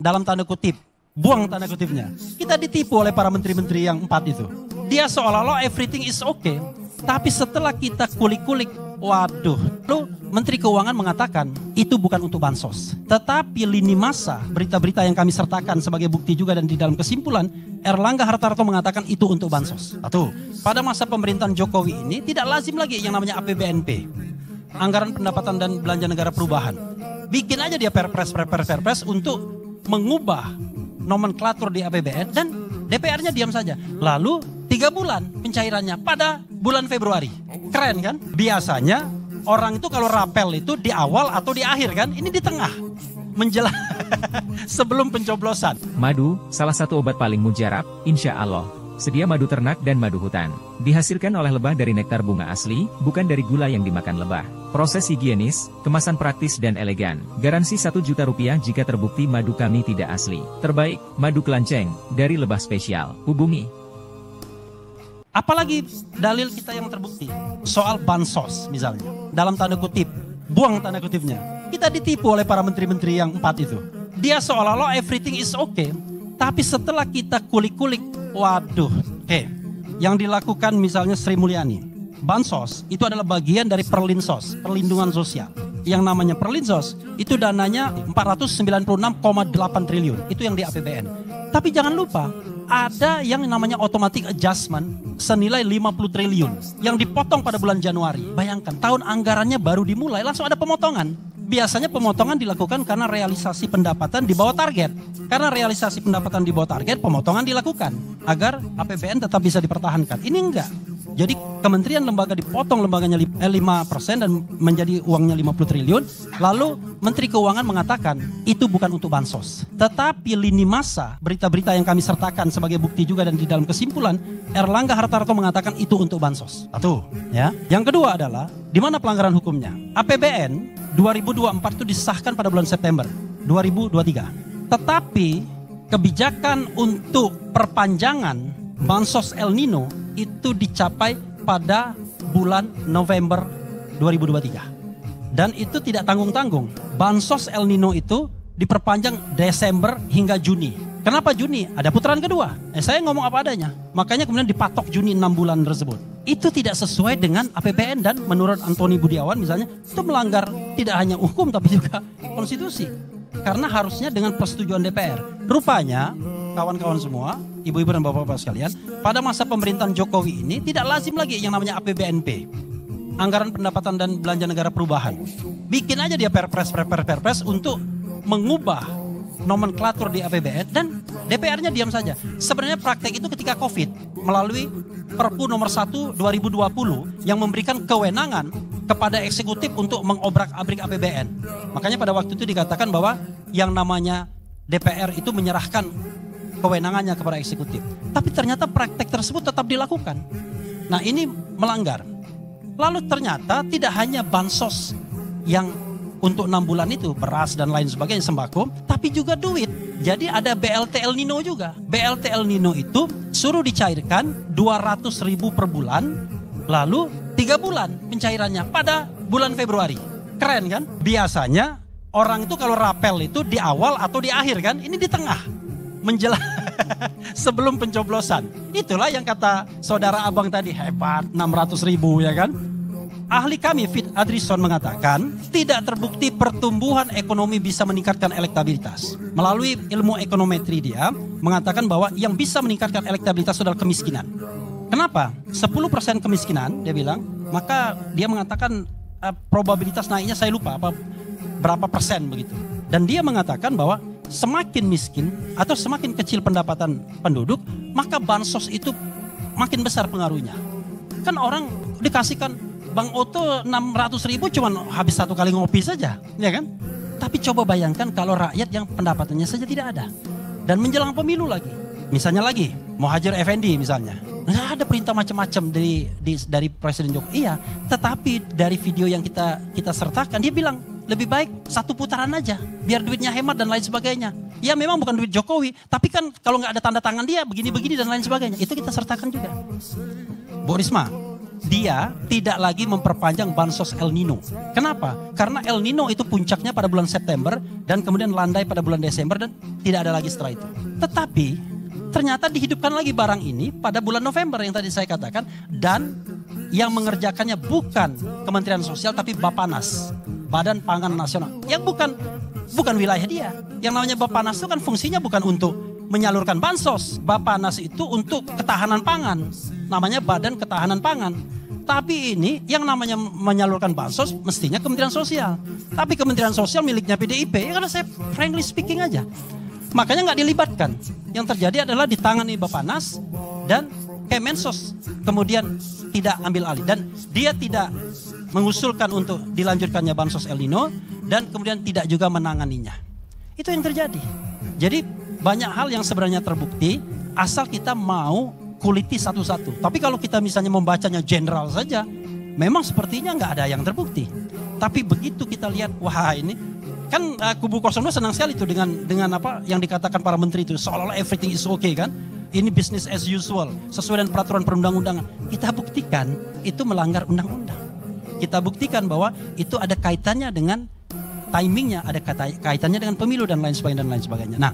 dalam tanda kutip, buang tanda kutipnya. Kita ditipu oleh para menteri-menteri yang 4 itu. Dia seolah-olah everything is okay. Tapi setelah kita kulik-kulik, waduh, lo Menteri Keuangan mengatakan itu bukan untuk bansos. Tetapi lini masa, berita-berita yang kami sertakan sebagai bukti juga dan di dalam kesimpulan, Erlangga Hartarto mengatakan itu untuk bansos. Satu, pada masa pemerintahan Jokowi ini tidak lazim lagi yang namanya APBNP. Anggaran Pendapatan dan Belanja Negara Perubahan. Bikin aja dia perpres untuk mengubah nomenklatur di APBN dan DPR-nya diam saja. Lalu 3 bulan pencairannya pada bulan Februari. Keren kan? Biasanya orang itu kalau rapel itu di awal atau di akhir kan? Ini di tengah. Menjelang sebelum pencoblosan. Madu, salah satu obat paling mujarab, insya Allah. Sedia madu ternak dan madu hutan. Dihasilkan oleh lebah dari nektar bunga asli, bukan dari gula yang dimakan lebah. Proses higienis, kemasan praktis dan elegan. Garansi 1 juta rupiah jika terbukti madu kami tidak asli. Terbaik, madu kelanceng, dari lebah spesial. Hubungi. Apalagi dalil kita yang terbukti. Soal bansos misalnya. Dalam tanda kutip, buang tanda kutipnya. Kita ditipu oleh para menteri-menteri yang 4 itu. Dia seolah-olah everything is okay. Tapi setelah kita kulik-kulik, waduh, yang dilakukan misalnya Sri Mulyani, bansos itu adalah bagian dari Perlinsos, perlindungan sosial. Yang namanya Perlinsos itu dananya 496,8 triliun, itu yang di APBN. Tapi jangan lupa, ada yang namanya automatic adjustment senilai 50 triliun yang dipotong pada bulan Januari. Bayangkan, tahun anggarannya baru dimulai langsung ada pemotongan. Biasanya pemotongan dilakukan karena realisasi pendapatan di bawah target. Karena realisasi pendapatan di bawah target, pemotongan dilakukan agar APBN tetap bisa dipertahankan. Ini enggak. Jadi kementerian lembaga dipotong lembaganya 5% dan menjadi uangnya 50 triliun. Lalu Menteri Keuangan mengatakan itu bukan untuk bansos. Tetapi lini masa, berita-berita yang kami sertakan sebagai bukti juga dan di dalam kesimpulan, Erlangga Hartarto mengatakan itu untuk bansos. Satu, ya. Yang kedua adalah di mana pelanggaran hukumnya? APBN 2024 itu disahkan pada bulan September 2023. Tetapi kebijakan untuk perpanjangan bansos El Nino itu dicapai pada bulan November 2023. Dan itu tidak tanggung-tanggung. Bansos El Nino itu diperpanjang Desember hingga Juni. Kenapa Juni? Ada putaran kedua. Saya ngomong apa adanya. Makanya kemudian dipatok Juni 6 bulan tersebut. Itu tidak sesuai dengan APBN dan menurut Antoni Budiawan misalnya itu melanggar tidak hanya hukum tapi juga konstitusi. Karena harusnya dengan persetujuan DPR. Rupanya kawan-kawan semua, ibu-ibu dan bapak-bapak sekalian, pada masa pemerintahan Jokowi ini tidak lazim lagi yang namanya APBNP. Anggaran Pendapatan dan Belanja Negara Perubahan. Bikin aja dia perpres untuk mengubah nomenklatur di APBN dan DPR-nya diam saja. Sebenarnya praktek itu ketika COVID melalui Perpu nomor 1 2020 yang memberikan kewenangan kepada eksekutif untuk mengobrak-abrik APBN. Makanya pada waktu itu dikatakan bahwa yang namanya DPR itu menyerahkan kewenangannya kepada eksekutif. Tapi ternyata praktek tersebut tetap dilakukan. Nah, ini melanggar. Lalu ternyata tidak hanya bansos yang untuk 6 bulan itu, beras dan lain sebagainya, sembako, tapi juga duit. Jadi ada BLT El Nino juga. BLT El Nino itu suruh dicairkan 200.000 per bulan, lalu 3 bulan pencairannya pada bulan Februari. Keren kan? Biasanya orang itu kalau rapel itu di awal atau di akhir kan? Ini di tengah. Menjelang sebelum pencoblosan. Itulah yang kata saudara abang tadi, hebat 600.000 ya kan? Ahli kami Fit Adrison mengatakan tidak terbukti pertumbuhan ekonomi bisa meningkatkan elektabilitas. Melalui ilmu ekonometri dia mengatakan bahwa yang bisa meningkatkan elektabilitas adalah kemiskinan. Kenapa? 10% kemiskinan dia bilang, maka dia mengatakan probabilitas naiknya saya lupa berapa persen begitu. Dan dia mengatakan bahwa semakin miskin atau semakin kecil pendapatan penduduk, maka bansos itu makin besar pengaruhnya. Kan orang dikasihkan Bang Oto 600.000 cuma habis 1 kali ngopi saja, ya kan? Tapi coba bayangkan kalau rakyat yang pendapatannya saja tidak ada. Dan menjelang pemilu lagi. Misalnya lagi, Muhadjir Effendi misalnya. Nggak ada perintah macam-macam dari Presiden Jokowi. Iya, tetapi dari video yang kita sertakan, dia bilang lebih baik 1 putaran aja, biar duitnya hemat dan lain sebagainya. Ya memang bukan duit Jokowi, tapi kan kalau nggak ada tanda tangan dia begini-begini dan lain sebagainya. Itu kita sertakan juga. Bu Risma, dia tidak lagi memperpanjang bansos El Nino. Kenapa? Karena El Nino itu puncaknya pada bulan September dan kemudian landai pada bulan Desember dan tidak ada lagi setelah itu. Tetapi ternyata dihidupkan lagi barang ini pada bulan November yang tadi saya katakan, dan yang mengerjakannya bukan Kementerian Sosial tapi Bappenas, Badan Pangan Nasional, yang bukan wilayah dia. Yang namanya Bappenas itu kan fungsinya bukan untuk menyalurkan bansos. Bappenas itu untuk ketahanan pangan, namanya Badan Ketahanan Pangan. Tapi ini yang namanya menyalurkan bansos mestinya Kementerian Sosial. Tapi Kementerian Sosial miliknya PDIP, ya kalau saya frankly speaking aja. Makanya nggak dilibatkan. Yang terjadi adalah ditangani Bappenas dan Kemensos kemudian tidak ambil alih. Dan dia tidak mengusulkan untuk dilanjutkannya bansos El Nino dan kemudian tidak juga menanganinya. Itu yang terjadi. Jadi banyak hal yang sebenarnya terbukti asal kita mau kuliti satu-satu. Tapi kalau kita misalnya membacanya general saja, memang sepertinya nggak ada yang terbukti. Tapi begitu kita lihat, wah ini kan kubu 02 senang sekali itu dengan apa yang dikatakan para menteri itu, seolah-olah everything is okay kan. Ini business as usual, sesuai dengan peraturan perundang-undangan. Kita buktikan itu melanggar undang-undang. Kita buktikan bahwa itu ada kaitannya dengan timingnya, ada kaitannya dengan pemilu dan lain sebagainya. Nah,